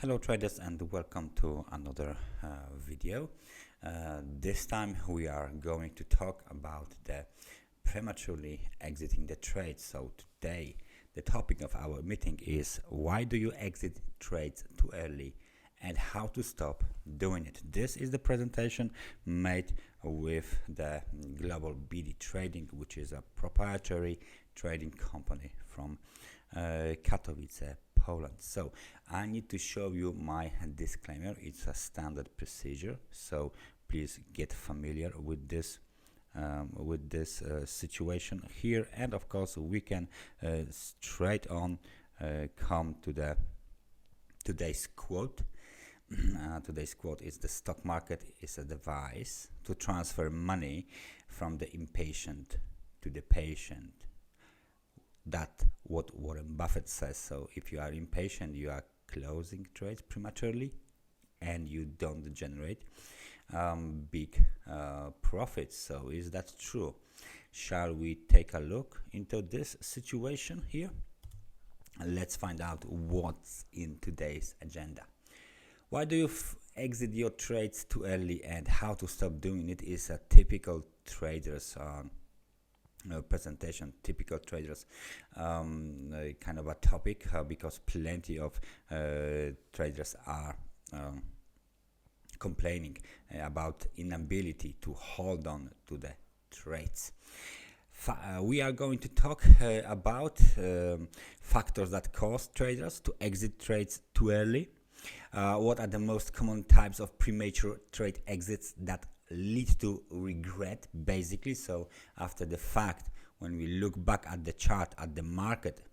Hello traders, and welcome to another video. This time we are going to talk about the prematurely exiting the trade. So today the topic of our meeting is why do you exit trades too early and how to stop doing it. This is the presentation made with the Global BD Trading, which is a proprietary trading company from Katowice, Poland. So I need to show you my disclaimer. It's a standard procedure, so please get familiar with this situation here, and of course we can straight on come to the today's quote. Today's quote is: the stock market is a device to transfer money from the impatient to the patient. That's what Warren Buffett says. So if you are impatient, you are closing trades prematurely and you don't generate big profits. So is that true? Shall we take a look into this situation here? Let's find out what's in today's agenda. Why do you exit your trades too early and how to stop doing it is a typical trader's presentation, typical traders kind of a topic, because plenty of traders are complaining about inability to hold on to the trades. We are going to talk about factors that cause traders to exit trades too early. What are the most common types of premature trade exits that lead to regret, basically? So after the fact, when we look back at the chart, at the market,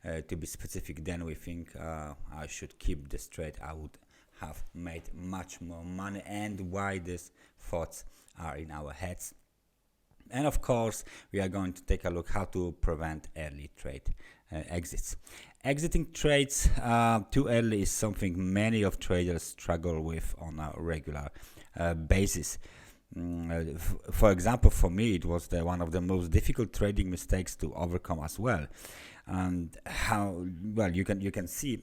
to be specific, then we think I should keep this trade, I would have made much more money, and why these thoughts are in our heads. And of course we are going to take a look how to prevent early trade exits. Exiting trades too early is something many of traders struggle with on a regular basis. For example, for me, it was one of the most difficult trading mistakes to overcome as well. And how well you can see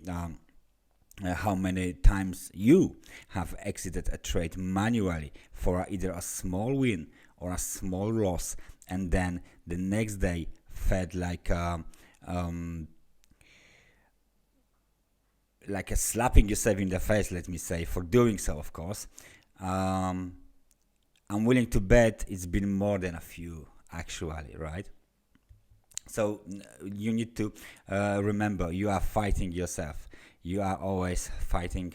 how many times you have exited a trade manually for either a small win or a small loss, and then the next day felt like a slapping yourself in the face, let me say, for doing so. Of course, I'm willing to bet it's been more than a few, actually, right? So you need to remember, you are fighting yourself. You are always fighting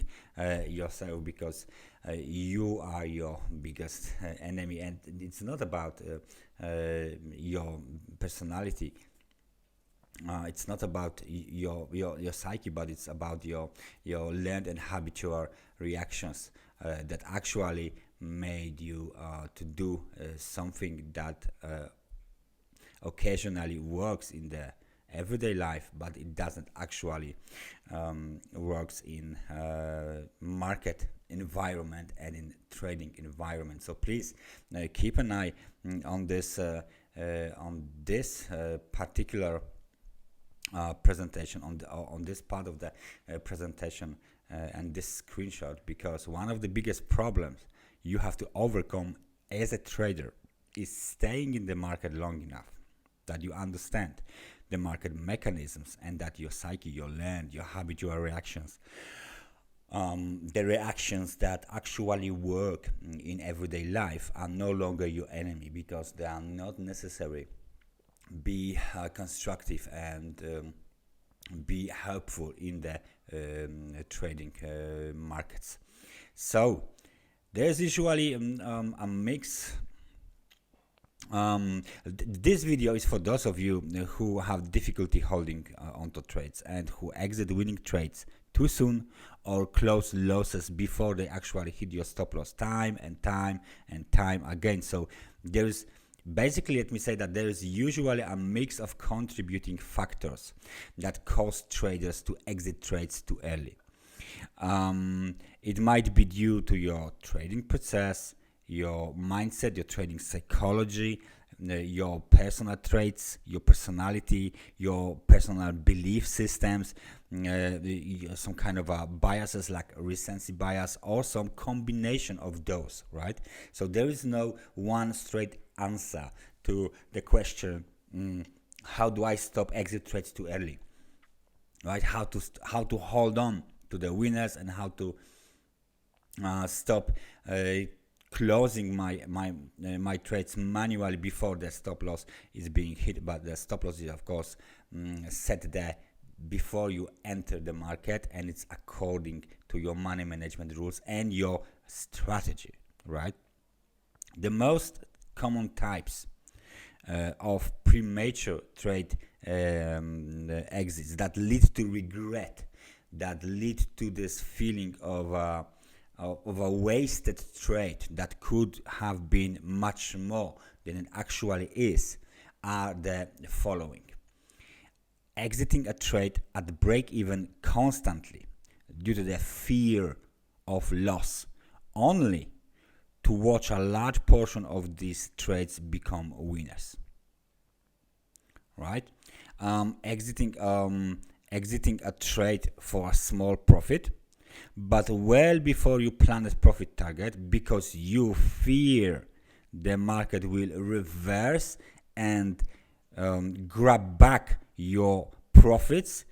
yourself, because you are your biggest enemy, and it's not about your personality. It's not about your psyche, but it's about your learned and habitual reactions that actually made you to do something that occasionally works in the everyday life, but it doesn't actually works in market environment and in trading environment. So please keep an eye on this particular presentation, on this part of the presentation and this screenshot, because one of the biggest problems you have to overcome as a trader is staying in the market long enough that you understand the market mechanisms, and that your psyche, your learned, your habitual reactions, the reactions that actually work in everyday life, are no longer your enemy, because they are not necessary. Be constructive and be helpful in the trading markets. So there's usually a mix. This video is for those of you who have difficulty holding onto trades and who exit winning trades too soon or close losses before they actually hit your stop loss time and time again. So there is basically, let me say that there is usually a mix of contributing factors that cause traders to exit trades too early. It might be due to your trading process, your mindset, your trading psychology, your personal traits, your personality, your personal belief systems, some kind of biases like recency bias, or some combination of those, right? So there is no one straight answer to the question, how do I stop exit trades too early, right? How to hold on to the winners, and how to stop closing my trades manually before the stop loss is being hit. But the stop loss is, of course, set there before you enter the market, and it's according to your money management rules and your strategy, right? The most common types of premature trade exits that lead to regret, that lead to this feeling of a wasted trade that could have been much more than it actually is, are the following: exiting a trade at break even constantly due to the fear of loss, only to watch a large portion of these trades become winners, right? Exiting a trade for a small profit, but well before you planned profit target, because you fear the market will reverse and grab back your profits,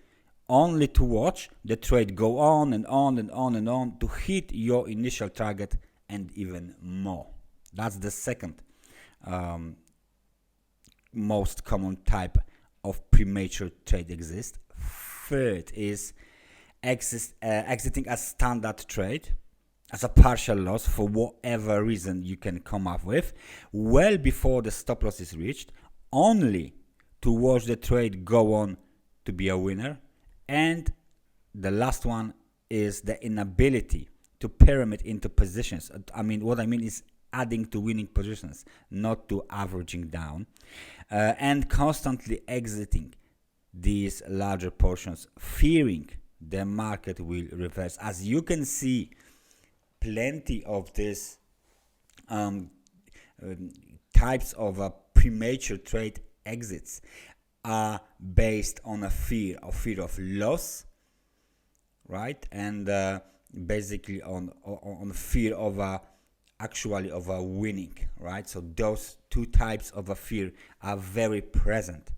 only to watch the trade go on and on and on and on to hit your initial target and even more. That's the second most common type of premature trade exist. Third is exiting a standard trade as a partial loss for whatever reason you can come up with, well before the stop loss is reached, only to watch the trade go on to be a winner. And the last one is the inability to pyramid into positions. What I mean is adding to winning positions, not to averaging down, and constantly exiting these larger portions, fearing the market will reverse. As you can see, plenty of these types of premature trade exits are based on a fear of loss, right? And basically on fear of a winning, right? So those two types of a fear are very present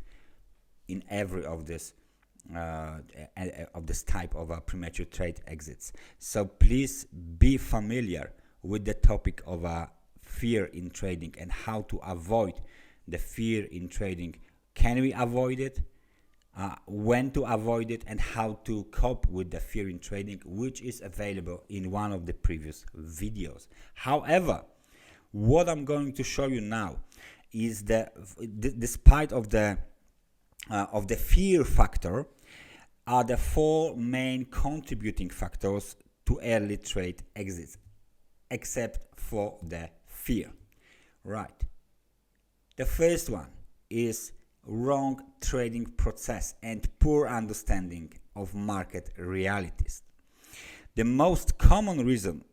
in every of this type of premature trade exits. So please be familiar with the topic of fear in trading and how to avoid the fear in trading. Can we avoid it? When to avoid it, and how to cope with the fear in trading, which is available in one of the previous videos. However, what I'm going to show you now is despite of the fear factor, are the four main contributing factors to early trade exits, except for the fear, right? The first one is wrong trading process and poor understanding of market realities. The most common reason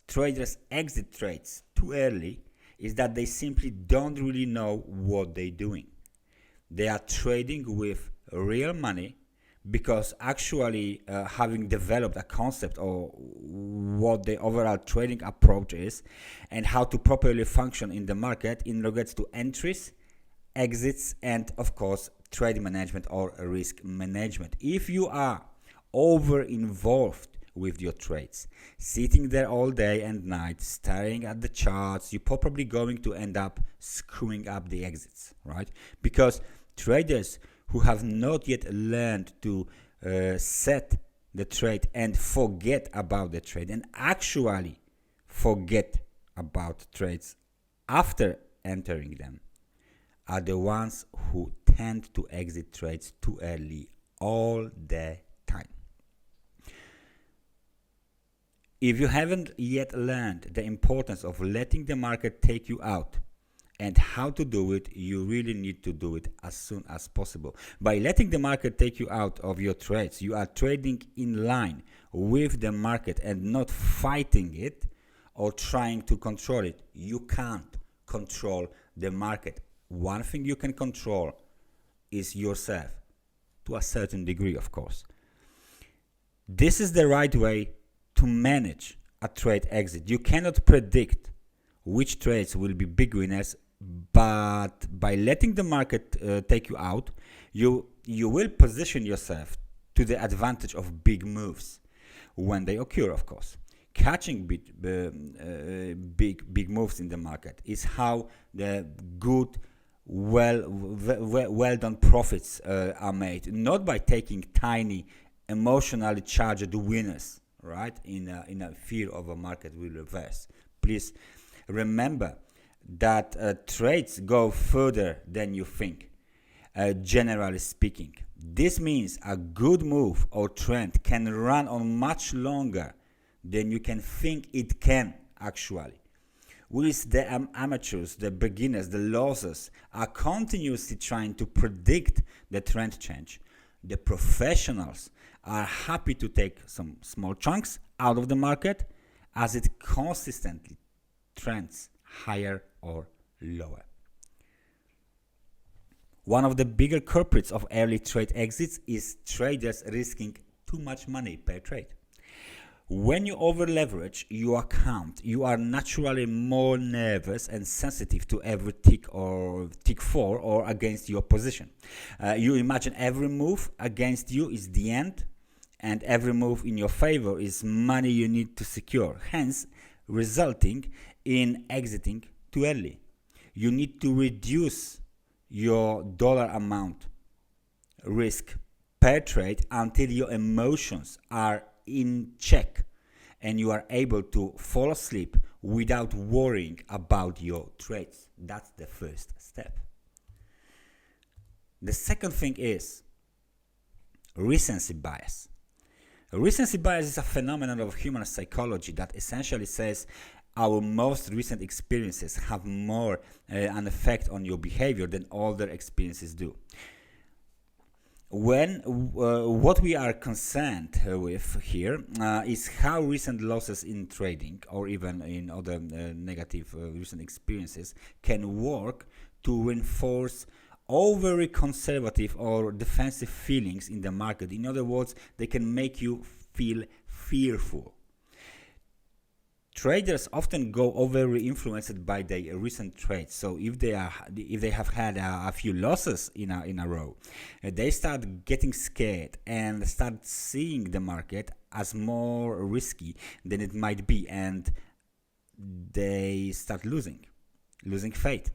traders exit trades too early is that they simply don't really know what they're doing. They are trading with real money because actually having developed a concept or what the overall trading approach is and how to properly function in the market in regards to entries, exits, and of course trade management or risk management. If you are over involved with your trades, sitting there all day and night staring at the charts, you're probably going to end up screwing up the exits, right? Because traders who have not yet learned to set the trade and forget about the trade, and actually forget about trades after entering them, are the ones who tend to exit trades too early all the time. If you haven't yet learned the importance of letting the market take you out and how to do it, you really need to do it as soon as possible. By letting the market take you out of your trades, you are trading in line with the market and not fighting it or trying to control it. You can't control the market. One thing you can control is yourself, to a certain degree, of course. This is the right way to manage a trade exit. You cannot predict which trades will be big winners, but by letting the market take you out, you will position yourself to the advantage of big moves when they occur, of course. Catching big moves in the market is how the good, well done profits are made, not by taking tiny, emotionally charged winners, right? In a fear of a market will reverse. Please remember that trades go further than you think. Generally speaking, this means a good move or trend can run on much longer than you can think it can actually. Whilst the amateurs, the beginners, the losers are continuously trying to predict the trend change, the professionals are happy to take some small chunks out of the market as it consistently trends higher or lower. One of the bigger culprits of early trade exits is traders risking too much money per trade. When you over-leverage your account, you are naturally more nervous and sensitive to every tick for or against your position. You imagine every move against you is the end, and every move in your favor is money you need to secure, hence resulting in exiting too early. You need to reduce your dollar amount risk per trade until your emotions are in check and you are able to fall asleep without worrying about your trades. That's the first step. The second thing is recency bias. Recency bias is a phenomenon of human psychology that essentially says our most recent experiences have more an effect on your behavior than older experiences do. When what we are concerned with here is how recent losses in trading or even in other negative recent experiences can work to reinforce overly conservative or defensive feelings in the market. In other words, they can make you feel fearful. Traders often go overly influenced by their recent trades. So if they have had a few losses in a row, they start getting scared and start seeing the market as more risky than it might be, and they start losing faith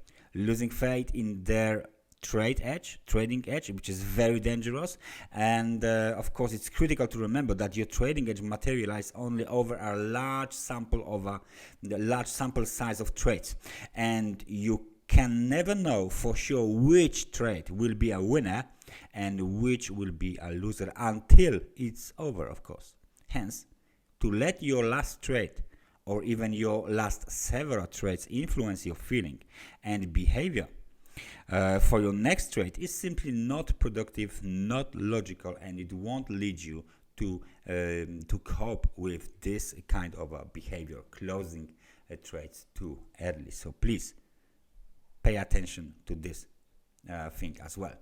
in their trading edge, which is very dangerous. And of course, it's critical to remember that your trading edge materializes only over a large sample size of trades, and you can never know for sure which trade will be a winner and which will be a loser until it's over, of course. Hence, to let your last trade or even your last several trades influence your feeling and behavior for your next trade is simply not productive, not logical, and it won't lead you to cope with this kind of behavior, closing trades too early. So please pay attention to this thing as well.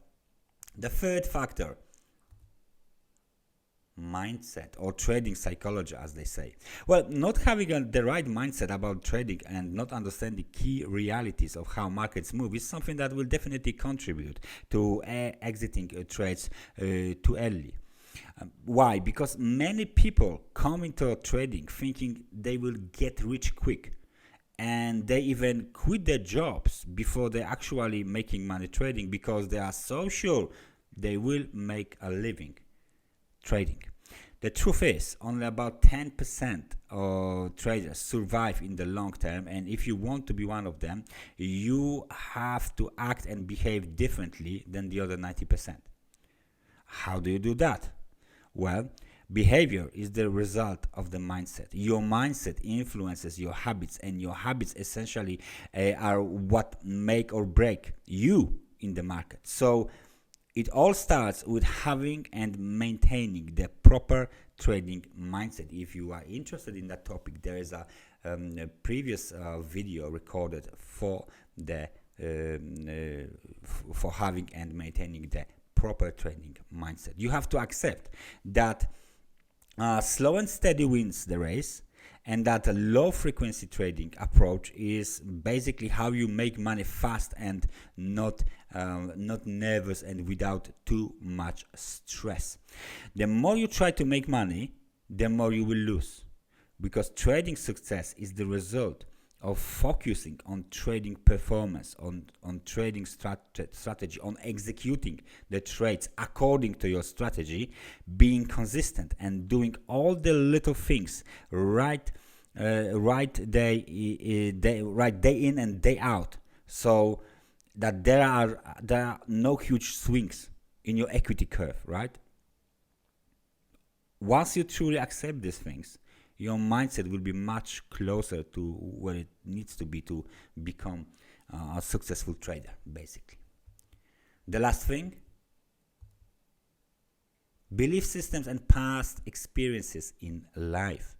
The third factor, mindset or trading psychology, as they say. Well, not having the right mindset about trading and not understanding key realities of how markets move is something that will definitely contribute to exiting trades too early. Why? Because many people come into trading thinking they will get rich quick, and they even quit their jobs before they're actually making money trading because they are so sure they will make a living trading. The truth is, only about 10% of traders survive in the long term, and if you want to be one of them, you have to act and behave differently than the other 90%. How do you do that? Well, behavior is the result of the mindset. Your mindset influences your habits, and your habits essentially are what make or break you in the market. So it all starts with having and maintaining the proper trading mindset. If you are interested in that topic, there is a previous video recorded for the for having and maintaining the proper trading mindset. You have to accept that slow and steady wins the race, and that a low frequency trading approach is basically how you make money fast and not nervous and without too much stress. The more you try to make money, the more you will lose, because trading success is the result of focusing on trading performance, on trading strategy, on executing the trades according to your strategy, being consistent and doing all the little things right day in and day out, so that there are no huge swings in your equity curve, right? Once you truly accept these things, your mindset will be much closer to where it needs to be to become a successful trader, basically. The last thing, belief systems and past experiences in life.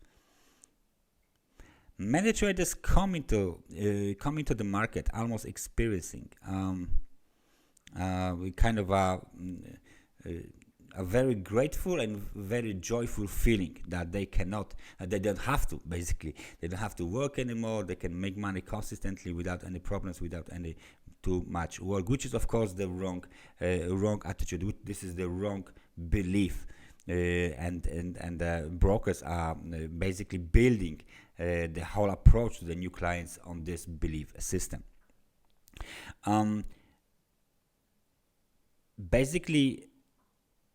Many traders come into the market almost experiencing kind of a very grateful and very joyful feeling that they don't have to, basically. They don't have to work anymore. They can make money consistently without any problems, without any too much work, which is of course the wrong attitude. This is the wrong belief, and brokers are basically building the whole approach to the new clients on this belief system. Basically,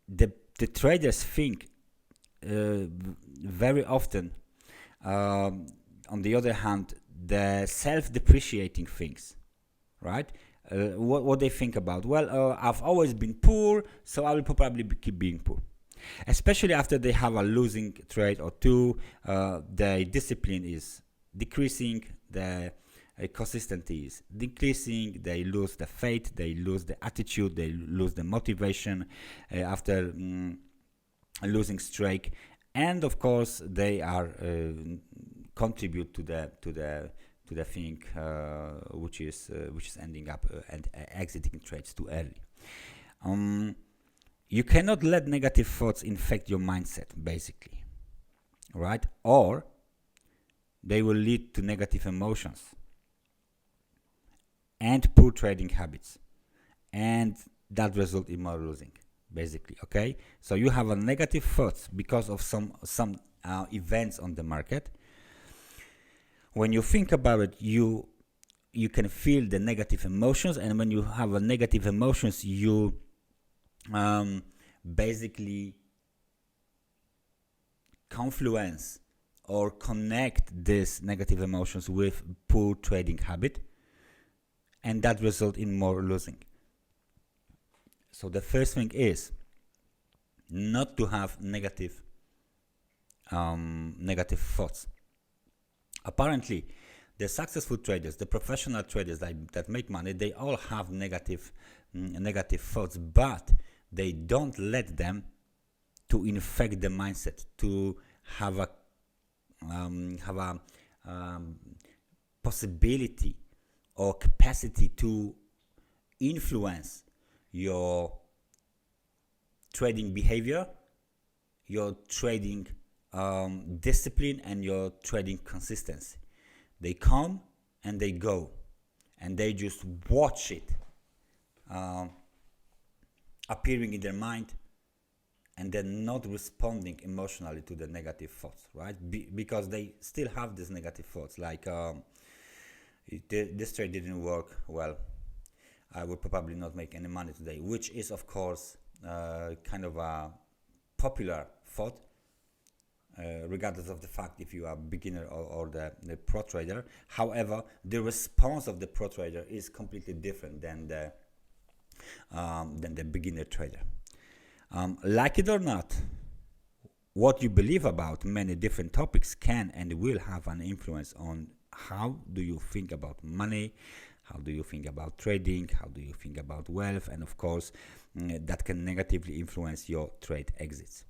the traders think very often, on the other hand, the self-depreciating things, right? What they think about, well, I've always been poor, so I will probably keep being poor. Especially after they have a losing trade or two, the discipline is decreasing, the consistency is decreasing, they lose the faith, they lose the attitude, they lose the motivation after losing streak, and of course they are contribute to the thing which is ending up and exiting trades too early. You cannot let negative thoughts infect your mindset, basically, right? Or they will lead to negative emotions and poor trading habits, and that result in more losing, basically. Okay, so you have a negative thoughts because of some events on the market. When you think about it, you can feel the negative emotions, and when you have a negative emotions, you basically confluence or connect these negative emotions with poor trading habit, and that result in more losing. So the first thing is not to have negative thoughts. Apparently, the successful traders, the professional traders that make money, they all have negative thoughts, but they don't let them to infect the mindset, to have a possibility or capacity to influence your trading behavior, your trading discipline, and your trading consistency. They come and they go, and they just watch it appearing in their mind, and then not responding emotionally to the negative thoughts, right? Because they still have these negative thoughts, like this trade didn't work well, I would probably not make any money today, which is of course kind of a popular thought, regardless of the fact if you are a beginner or the pro trader. However, the response of the pro trader is completely different than the beginner trader. Like it or not, what you believe about many different topics can and will have an influence on how do you think about money, how do you think about trading, how do you think about wealth, and of course that can negatively influence your trade exits.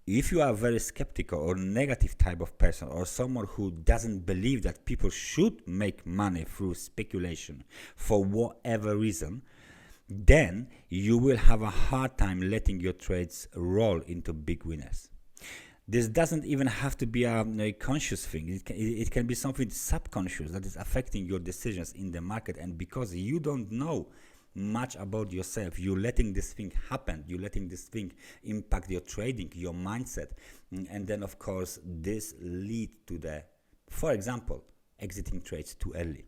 If you are a very skeptical or negative type of person, or someone who doesn't believe that people should make money through speculation for whatever reason, then you will have a hard time letting your trades roll into big winners. This doesn't even have to be a conscious thing. It can be something subconscious that is affecting your decisions in the market, and because you don't know much about yourself, you're letting this thing happen, you're letting this thing impact your trading, your mindset, and then of course this lead to the, for example, exiting trades too early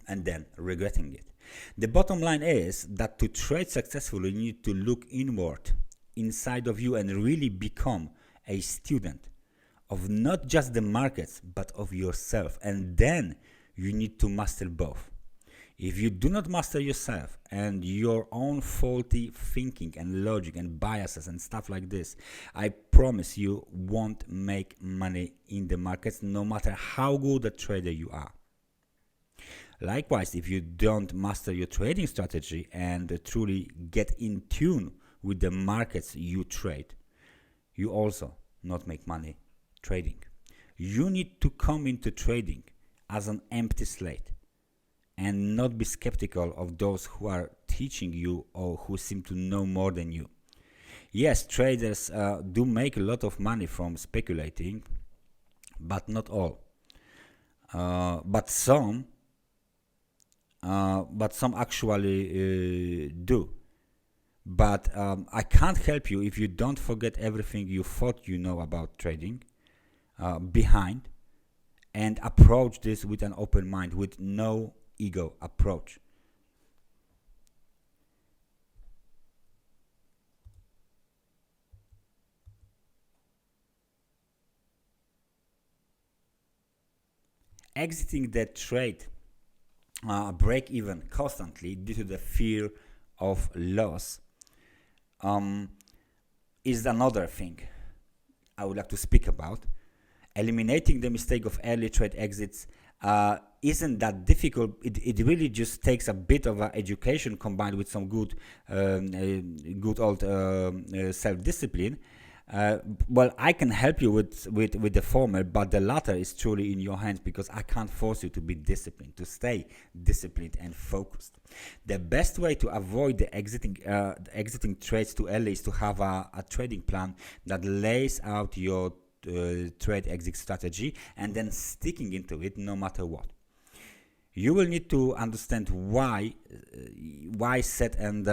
and then regretting it. The bottom line is that to trade successfully, you need to look inward, inside of you, and really become a student of not just the markets but of yourself, and then you need to master both. If you do not master yourself and your own faulty thinking and logic and biases and stuff like this, I promise you won't make money in the markets, no matter how good a trader you are. Likewise, if you don't master your trading strategy and truly get in tune with the markets you trade, you also not make money trading. You need to come into trading as an empty slate and not be skeptical of those who are teaching you or who seem to know more than you. Yes, traders do make a lot of money from speculating, but not all. But some actually do. But I can't help you if you don't forget everything you thought you know about trading behind, and approach this with an open mind, with no ego approach. Exiting the trade break even constantly due to the fear of loss is another thing I would like to speak about. Eliminating the mistake of early trade exits isn't that difficult. It really just takes a bit of education combined with some good old self-discipline. Well, I can help you with the former, but the latter is truly in your hands, because I can't force you to be disciplined, to stay disciplined and focused. The best way to avoid the exiting trades too early is to have a trading plan that lays out your trade exit strategy and then sticking into it no matter what. You will need to understand why set and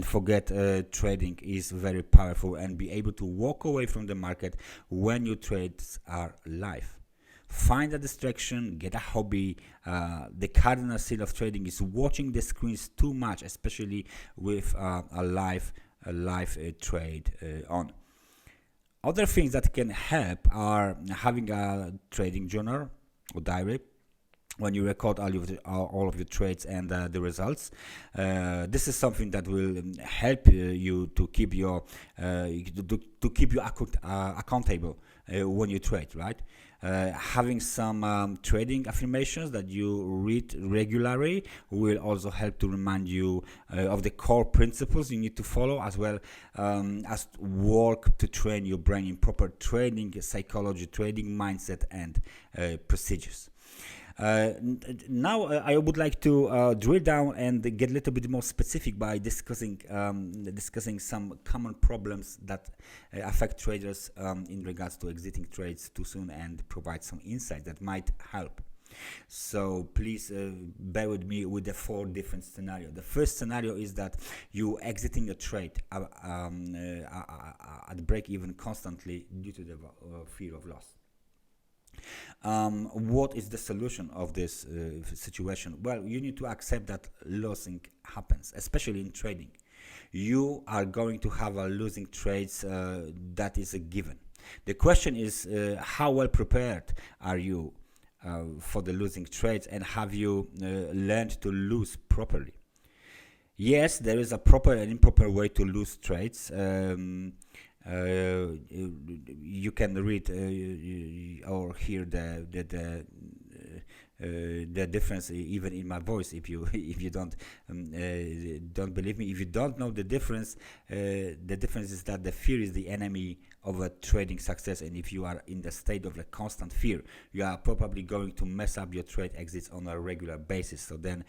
forget trading is very powerful, and be able to walk away from the market when your trades are live. Find a distraction, get a hobby. The cardinal sin of trading is watching the screens too much, especially with a live trade on. Other things that can help are having a trading journal or diary when you record all of your trades and the results. This is something that will help you to keep your accountable when you trade, right? Having some trading affirmations that you read regularly will also help to remind you of the core principles you need to follow, as well as work to train your brain in proper trading psychology, trading mindset, and procedures. Now I would like to drill down and get a little bit more specific by discussing some common problems that affect traders in regards to exiting trades too soon, and provide some insight that might help. So please bear with me with the 4 different scenarios. The first scenario is that you exiting a trade at break even constantly due to the fear of loss. What is the solution of this situation? Well, you need to accept that losing happens, especially in trading. You are going to have a losing trades, that is a given. The question is, how well prepared are you for the losing trades, and have you learned to lose properly? Yes, there is a proper and improper way to lose trades. You can read or hear the difference even in my voice. If you if you don't believe me, if you don't know the difference is that the fear is the enemy of a trading success, and if you are in the state of a constant fear, you are probably going to mess up your trade exits on a regular basis. So then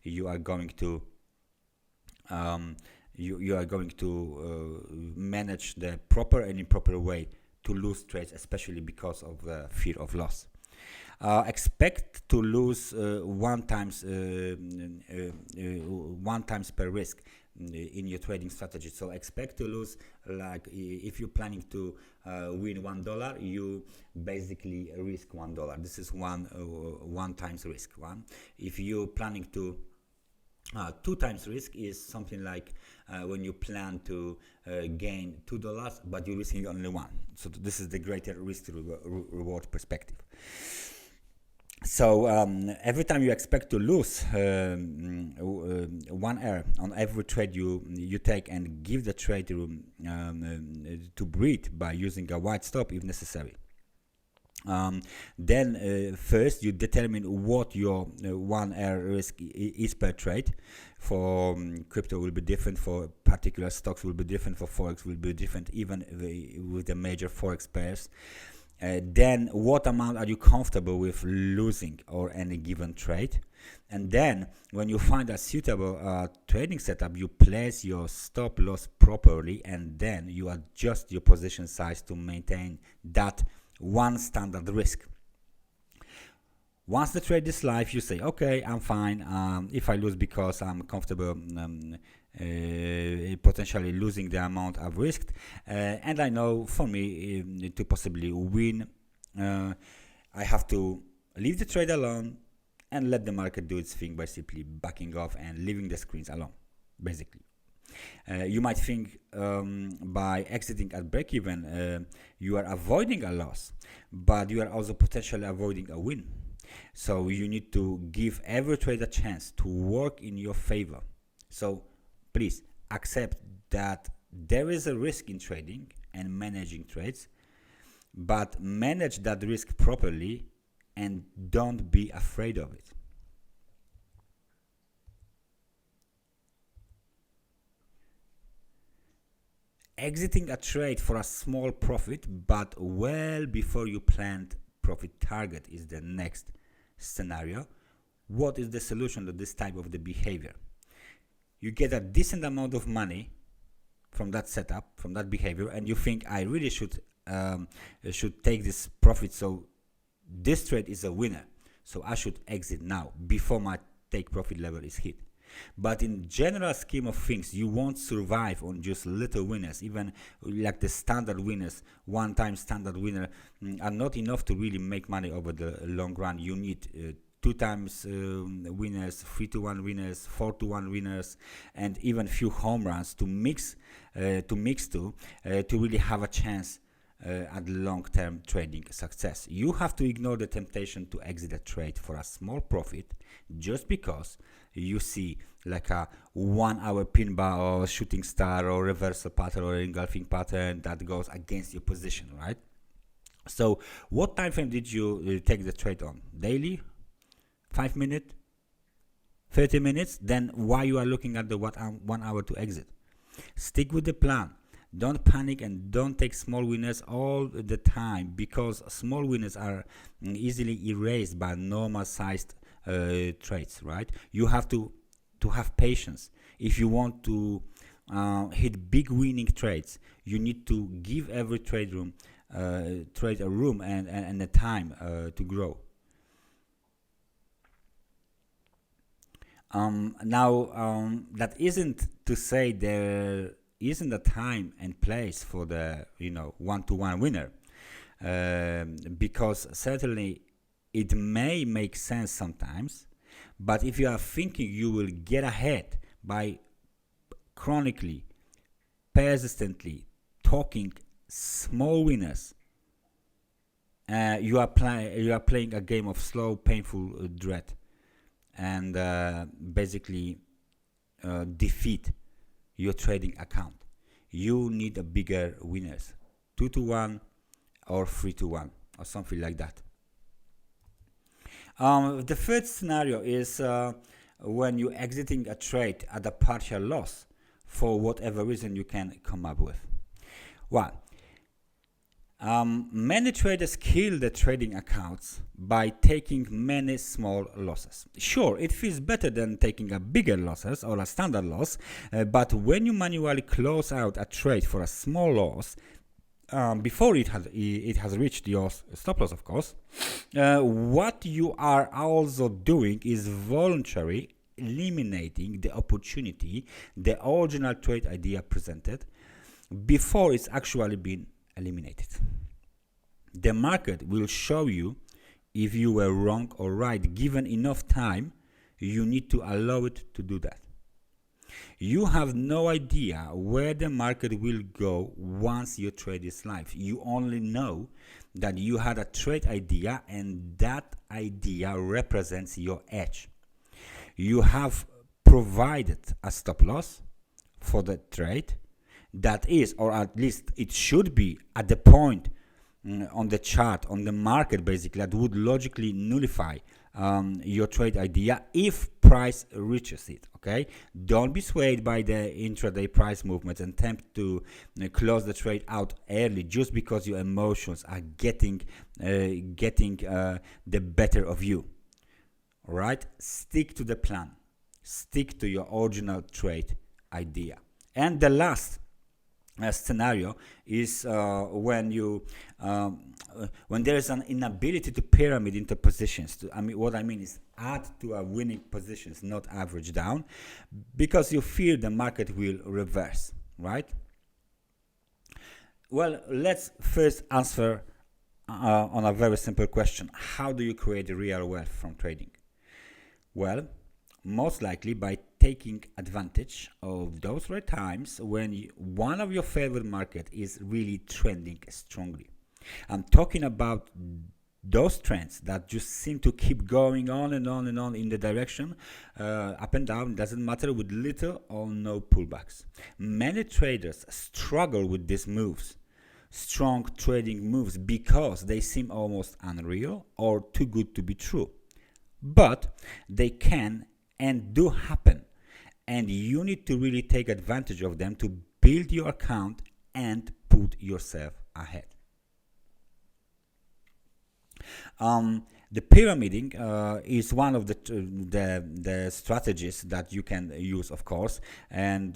you are going to you are going to manage the proper and improper way to lose trades, especially because of the fear of loss. Expect to lose one times per risk in your trading strategy. So expect to lose, like if you're planning to win $1, you basically risk $1. This is one times risk. If you're planning to 2 times risk is something like when you plan to gain $2, but you're risking only 1. So this is the greater risk to reward perspective. So every time you expect to lose 1 error on every trade you take, and give the trade room to breathe by using a wide stop if necessary. Then first you determine what your 1 error risk is per trade. For crypto will be different, for particular stocks will be different, for forex will be different, even with the major forex pairs. Then what amount are you comfortable with losing or any given trade? And then when you find a suitable trading setup, you place your stop loss properly, and then you adjust your position size to maintain that one standard risk. Once the trade is live, you say, okay, I'm fine. If I lose because I'm comfortable potentially losing the amount I've risked, and I know for me to possibly win, I have to leave the trade alone and let the market do its thing by simply backing off and leaving the screens alone, basically. You might think by exiting at break-even you are avoiding a loss, but you are also potentially avoiding a win. So you need to give every trade a chance to work in your favor. So please accept that there is a risk in trading and managing trades, but manage that risk properly and don't be afraid of it. Exiting a trade for a small profit, but well before you planned profit target, is the next scenario. What is the solution to this type of the behavior? You get a decent amount of money from that setup, from that behavior, and you think, I really should take this profit, so this trade is a winner, so I should exit now before my take profit level is hit. But in general scheme of things, you won't survive on just little winners. Even like the standard winners, 1 time standard winner, are not enough to really make money over the long run. You need 2 times winners, 3-to-1 winners, 4-to-1 winners, and even few home runs to mix to really have a chance at long-term trading success. You have to ignore the temptation to exit a trade for a small profit just because you see like a 1 hour pin bar or shooting star or reversal pattern or engulfing pattern that goes against your position, right? So what time frame did you take the trade on? Daily? 5 minutes? 30 minutes? Then why you are looking at the 1 hour to exit? Stick with the plan. Don't panic and don't take small winners all the time, because small winners are easily erased by normal sized trades, right? You have to have patience. If you want to hit big winning trades, you need to give every trade a room and a time to grow. That isn't to say there isn't a time and place for the 1-to-1 winner, because certainly it may make sense sometimes, but if you are thinking you will get ahead by chronically, persistently talking small winners, you are playing a game of slow, painful dread, and basically defeat your trading account. You need a bigger winners, 2-to-1 or 3-to-1 or something like that. The third scenario is when you're exiting a trade at a partial loss for whatever reason you can come up with. Well, many traders kill the trading accounts by taking many small losses. Sure, it feels better than taking a bigger losses or a standard loss, but when you manually close out a trade for a small loss, before it has reached your stop loss, of course, what you are also doing is voluntarily eliminating the opportunity the original trade idea presented before it's actually been eliminated. The market will show you if you were wrong or right. Given enough time, you need to allow it to do that. You have no idea where the market will go once your trade is live. You only know that you had a trade idea and that idea represents your edge. You have provided a stop loss for the trade that is, or at least it should be, at the point on the chart, on the market basically, that would logically nullify your trade idea if price reaches it. Okay, don't be swayed by the intraday price movements and attempt to close the trade out early just because your emotions are getting the better of you. All right, stick to the plan, stick to your original trade idea. And the last scenario is when there is an inability to pyramid into positions. What I mean is add to a winning positions, not average down, because you fear the market will reverse, right? Well, let's first answer on a very simple question. How do you create real wealth from trading? Well, most likely by taking advantage of those rare times when one of your favorite market is really trending strongly. I'm talking about those trends that just seem to keep going on and on and on in the direction up and down, doesn't matter, with little or no pullbacks. Many traders struggle with these moves, strong trading moves, because they seem almost unreal or too good to be true. But they can and do happen, and you need to really take advantage of them to build your account and put yourself ahead. The pyramiding is one of the strategies that you can use, of course, and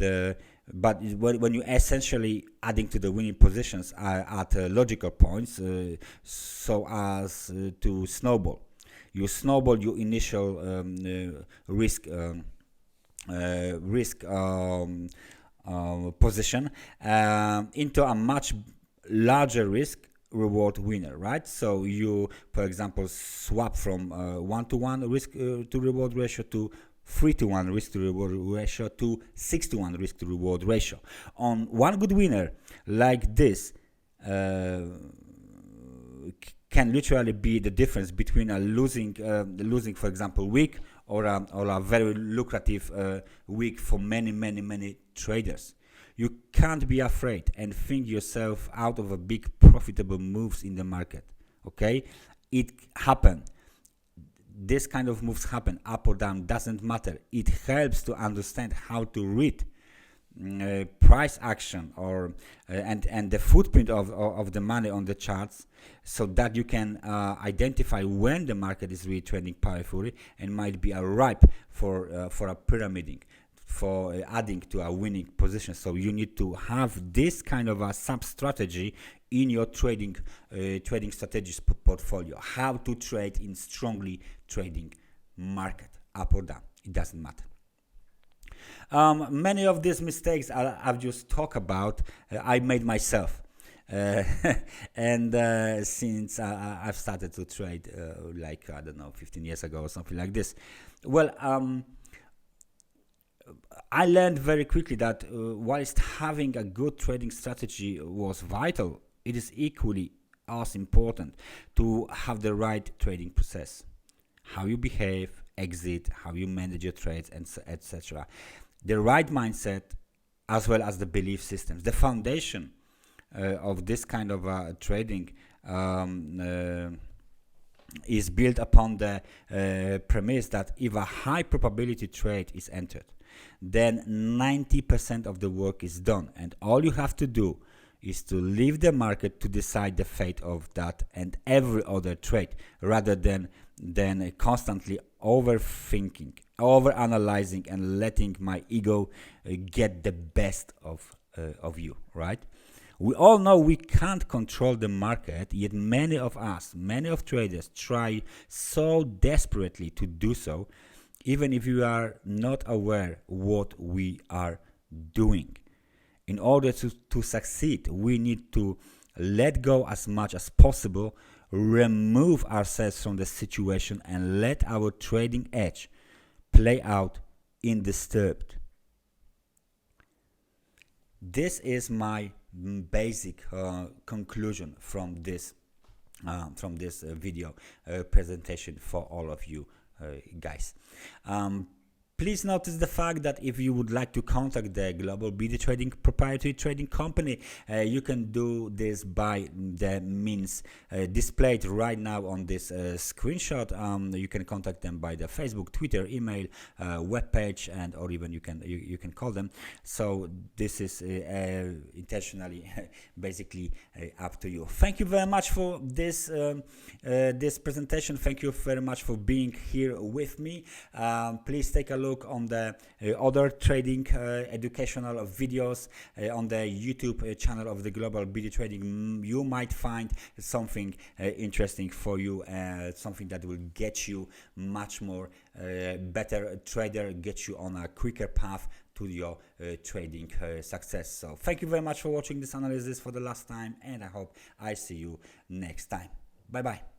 but when you essentially adding to the winning positions at logical points, so as to snowball. You snowball your initial risk position into a much larger risk reward winner, right? So you, for example, swap from 1-to-1 risk to reward ratio to 3-to-1 risk to reward ratio to 6-to-1 risk to reward ratio. On one good winner like this can literally be the difference between a losing, for example, week or a very lucrative week for many traders. You can't be afraid and think yourself out of a big profitable moves in the market. Okay, it happened. This kind of moves happen, up or down, doesn't matter. It helps to understand how to read price action or and the footprint of the money on the charts, so that you can identify when the market is really trending powerfully and might be a ripe for a pyramiding, for adding to a winning position. So you need to have this kind of a sub strategy in your trading strategies portfolio. How to trade in strongly trading market, up or down, it doesn't matter. Many of these mistakes I've just talked about, I made myself. And since I've started to trade, like, I don't know, 15 years ago or something like this. Well, I learned very quickly that whilst having a good trading strategy was vital, it is equally as important to have the right trading process. How you behave, exit, how you manage your trades, and etc. The right mindset, as well as the belief systems. The foundation of this kind of trading is built upon the premise that if a high probability trade is entered, then 90% of the work is done, and all you have to do is to leave the market to decide the fate of that and every other trade, rather than constantly overthinking, overanalyzing, and letting my ego get the best of you, right? We all know we can't control the market, yet many of us, many of traders try so desperately to do so, even if we are not aware what we are doing. In order to succeed, we need to let go as much as possible, remove ourselves from the situation, and let our trading edge play out undisturbed. This is my basic conclusion from this video presentation for all of you guys. Please notice the fact that if you would like to contact the Global BD Trading proprietary trading company, you can do this by the means displayed right now on this screenshot. You can contact them by the Facebook, Twitter, email, webpage, and or even you can call them. So this is intentionally basically up to you. Thank you very much for this this presentation. Thank you very much for being here with me. Please take a look on the other trading educational videos on the YouTube channel of the Global BD Trading. You might find something interesting for you, something that will get you much more better trader, get you on a quicker path to your trading success. So thank you very much for watching this analysis for the last time, and I hope I see you next time. Bye bye.